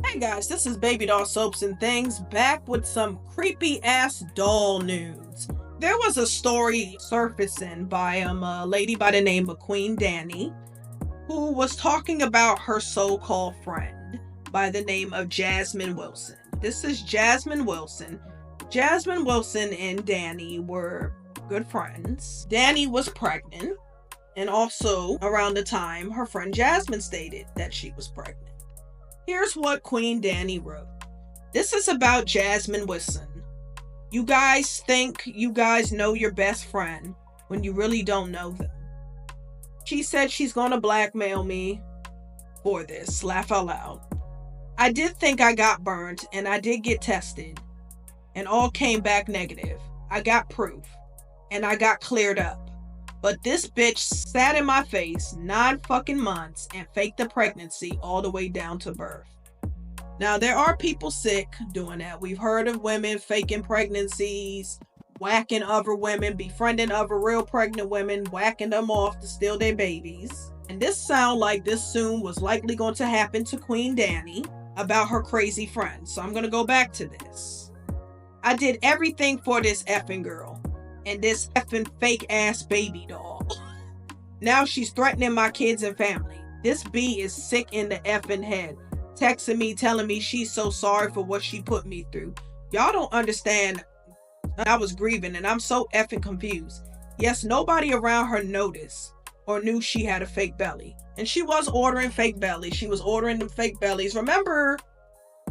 Hey guys, this is Baby Doll Soaps and Things, back with some creepy ass doll news. There was a story surfacing by a lady by the name of Queen Danny, who was talking about her so-called friend by the name of Jasmine Wilson. This is Jasmine Wilson. Jasmine Wilson and Danny were good friends. Danny was pregnant, and also around the time her friend Jasmine stated that she was pregnant. Here's what Queen Danny wrote. This is about Jasmine Wilson. You guys think you guys know your best friend when you really don't know them. She said she's gonna blackmail me for this. Laugh out loud. I did think I got burned and I did get tested and all came back negative. I got proof and I got cleared up. But this bitch sat in my face 9 fucking months and faked the pregnancy all the way down to birth. Now, there are people sick doing that. We've heard of women faking pregnancies, whacking other women, befriending other real pregnant women, whacking them off to steal their babies. And this sound like this soon was likely going to happen to Queen Danny about her crazy friend. So I'm going to go back to this. I did everything for this effing girl. And this effing fake ass baby doll. Now she's threatening my kids and family. This bee is sick in the effing head. Texting me, telling me she's so sorry for what she put me through. Y'all don't understand. I was grieving and I'm so effing confused. Yes, nobody around her noticed or knew she had a fake belly. And she was ordering fake bellies. She was ordering them fake bellies. Remember,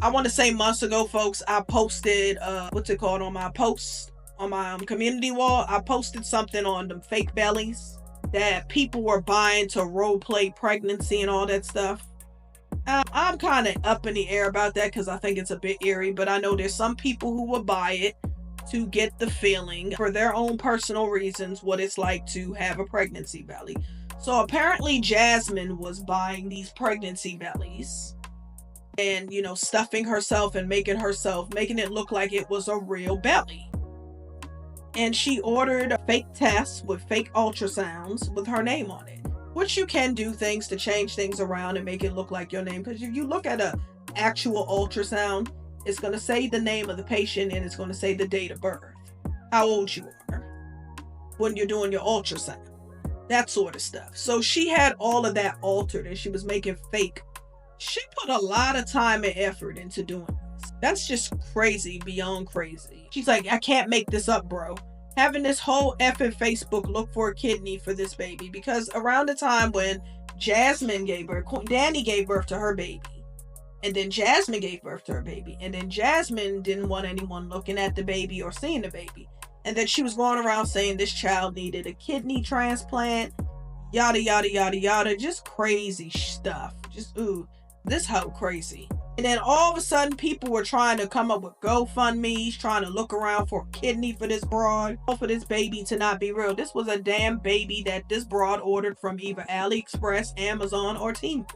I want to say months ago, folks, I posted, on my post on my community wall, I posted something on them fake bellies that people were buying to role play pregnancy and all that stuff. I'm kind of up in the air about that because I think it's a bit eerie, but I know there's some people who will buy it to get the feeling for their own personal reasons what it's like to have a pregnancy belly. So apparently Jasmine was buying these pregnancy bellies and, stuffing herself and making it look like it was a real belly. And she ordered a fake test with fake ultrasounds with her name on it. Which you can do things to change things around and make it look like your name. Because if you look at an actual ultrasound, it's going to say the name of the patient and it's going to say the date of birth. How old you are when you're doing your ultrasound. That sort of stuff. So she had all of that altered and she was making fake. She put a lot of time and effort into doing this. That's just crazy beyond crazy. She's like, I can't make this up, bro. Having this whole effing Facebook look for a kidney for this baby. Because around the time when Jasmine gave birth, Danny gave birth to her baby. And then Jasmine gave birth to her baby. And then Jasmine didn't want anyone looking at the baby or seeing the baby. And then she was going around saying this child needed a kidney transplant. Yada, yada, yada, yada. Just crazy stuff. Just, ooh, this hoe crazy. And then all of a sudden, people were trying to come up with GoFundMe's, trying to look around for a kidney for this broad, for this baby to not be real. This was a damn baby that this broad ordered from either AliExpress, Amazon, or Temu.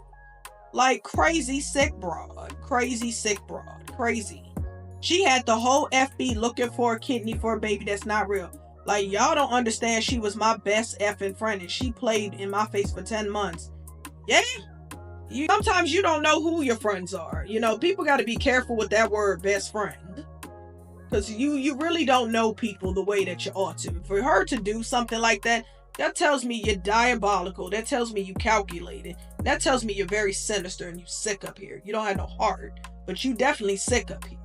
Like, crazy sick broad. Crazy sick broad. Crazy. She had the whole FB looking for a kidney for a baby that's not real. Like, y'all don't understand, she was my best effing friend, and she played in my face for 10 months. Yeah? Sometimes you don't know who your friends are. People got to be careful with that word best friend. Because you really don't know people the way that you ought to. For her to do something like that, that tells me you're diabolical. That tells me you calculated. That tells me you're very sinister and you sick up here. You don't have no heart. But you definitely sick up here.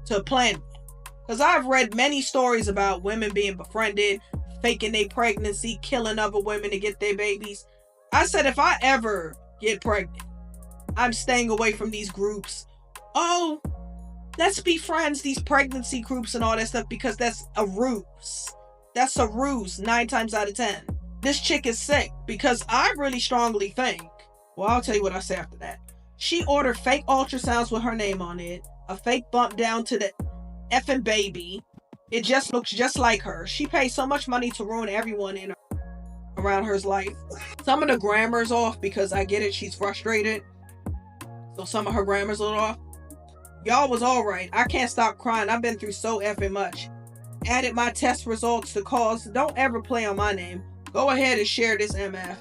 To plan that. Because I've read many stories about women being befriended, faking their pregnancy, killing other women to get their babies. I said if I ever get pregnant, I'm staying away from these groups. Oh, let's be friends, these pregnancy groups and all that stuff, because that's a ruse. That's a ruse 9 times out of 10. This chick is sick because I really strongly think, well, I'll tell you what I say after that. She ordered fake ultrasounds with her name on it, a fake bump down to the effing baby. It just looks just like her. She paid so much money to ruin everyone in her around her life. Some of the grammar's off because I get it, she's frustrated. So some of her grammar's a little off. Y'all was alright. I can't stop crying. I've been through so effing much. Added my test results to calls. Don't ever play on my name. Go ahead and share this MF.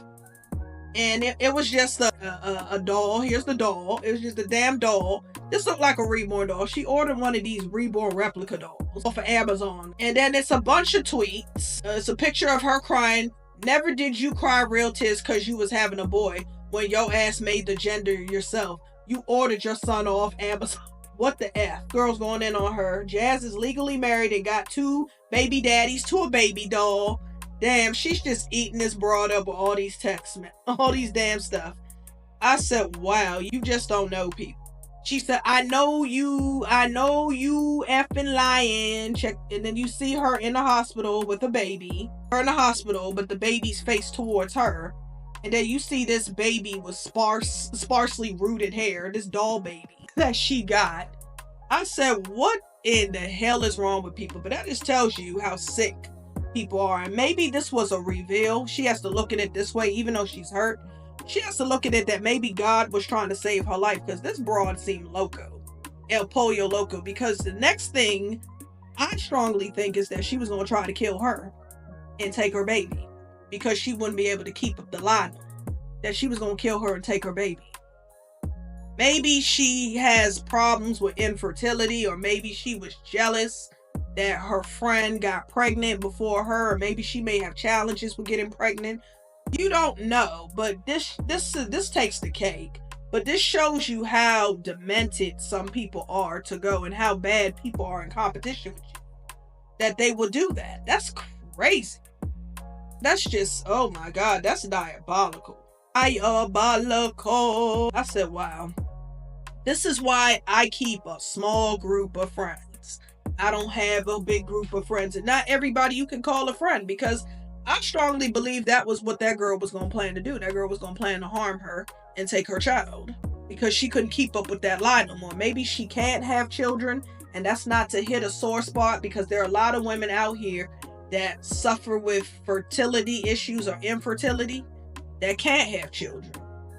And it was just a doll. Here's the doll. It was just a damn doll. This looked like a reborn doll. She ordered one of these reborn replica dolls off of Amazon. And then it's a bunch of tweets. It's a picture of her crying. Never did you cry real tears because you was having a boy when your ass made the gender yourself. You ordered your son off Amazon. What the F? Girl's going in on her. Jazz is legally married and got 2 baby daddies to a baby doll. Damn, she's just eating this broad up with all these texts, man. All these damn stuff. I said, wow, you just don't know people. She said, I know you effing lying. Check. And then you see her in the hospital with a baby. Her in the hospital, but the baby's face towards her. And then you see this baby with sparsely rooted hair, this doll baby that she got. I said, what in the hell is wrong with people? But that just tells you how sick people are. And maybe this was a reveal. She has to look at it this way, even though she's hurt. She has to look at it that maybe God was trying to save her life, because this broad seemed loco. El Pollo Loco. Because the next thing I strongly think is that she was going to try to kill her and take her baby, because she wouldn't be able to keep up the line. That she was going to kill her and take her baby. Maybe she has problems with infertility, or maybe she was jealous that her friend got pregnant before her, or maybe she may have challenges with getting pregnant. You don't know, but this takes the cake. But this shows you how demented some people are to go, and how bad people are in competition with you, that they will do that. That's crazy. That's just, oh my God, that's diabolical. Diabolical. I said, wow. This is why I keep a small group of friends. I don't have a big group of friends, and not everybody you can call a friend, because I strongly believe that was what that girl was going to plan to do. That girl was going to plan to harm her and take her child, because she couldn't keep up with that lie no more. Maybe she can't have children, and that's not to hit a sore spot, because there are a lot of women out here that suffer with fertility issues or infertility that can't have children.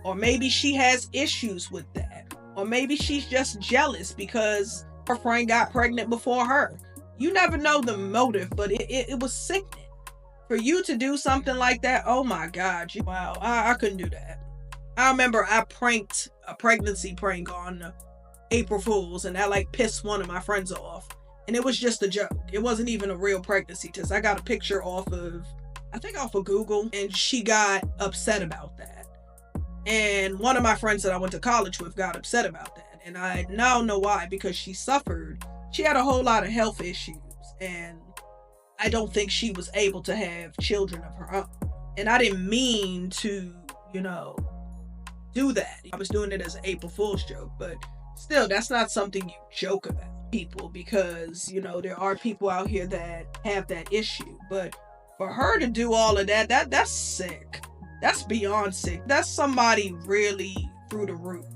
Or maybe she has issues with that. Or maybe she's just jealous because her friend got pregnant before her. You never know the motive, but it was sickening. For you to do something like that, oh my God. Wow, I couldn't do that. I remember I pranked a pregnancy prank on April Fools, and that like pissed one of my friends off. And it was just a joke. It wasn't even a real pregnancy test. I got a picture off of Google, and she got upset about that. And one of my friends that I went to college with got upset about that. And I now know why, because she had a whole lot of health issues, and I don't think she was able to have children of her own. And I didn't mean to, do that. I was doing it as an April Fool's joke, but still, that's not something you joke about people, because, there are people out here that have that issue. But for her to do all of that's sick. That's beyond sick. That's somebody really through the roof.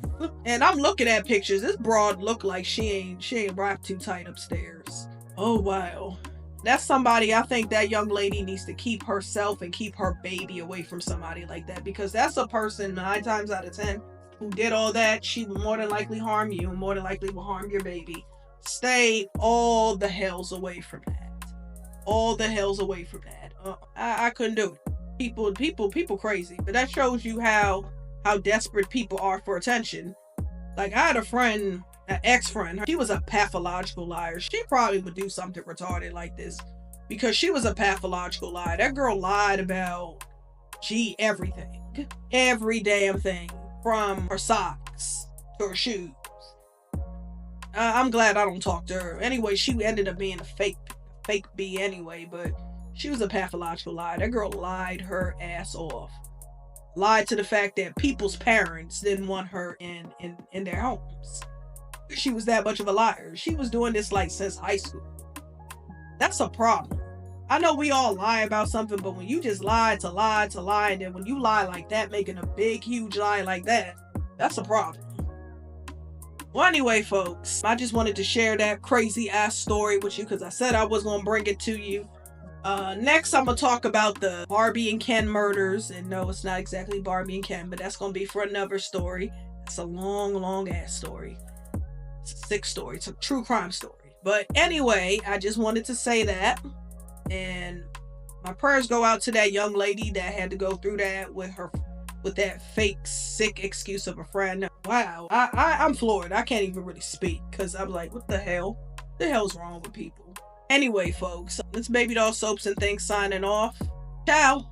And I'm looking at pictures. This broad look like she ain't wrapped too tight upstairs. Oh, wow. That's somebody, I think that young lady needs to keep herself and keep her baby away from somebody like that, because that's a person 9 times out of 10 who did all that. She would more than likely harm you, and more than likely will harm your baby. Stay all the hells away from that. All the hells away from that. I couldn't do it. People crazy. But that shows you how desperate people are for attention. Like, I had a friend, an ex-friend, she was a pathological liar. She probably would do something retarded like this, because she was a pathological liar. That girl lied about, everything. Every damn thing. From her socks to her shoes. I'm glad I don't talk to her. Anyway, she ended up being a fake bee anyway, but she was a pathological liar. That girl lied her ass off. Lied to the fact that people's parents didn't want her in their homes. She was that much of a liar. She was doing this like since high school. That's a problem. I know we all lie about something, but when you just lie to lie to lie, and then when you lie like that, making a big, huge lie like that, that's a problem. Well, anyway, folks, I just wanted to share that crazy ass story with you, because I said I was going to bring it to you. Next, I'm going to talk about the Barbie and Ken murders. And no, it's not exactly Barbie and Ken, but that's going to be for another story. It's a long, long ass story. It's a sick story. It's a true crime story. But anyway, I just wanted to say that. And my prayers go out to that young lady that had to go through that with her with that fake sick excuse of a friend. Wow, I'm floored. I can't even really speak because I'm like, what the hell? The hell's wrong with people? Anyway, folks, it's Baby Doll Soaps and Things signing off. Ciao.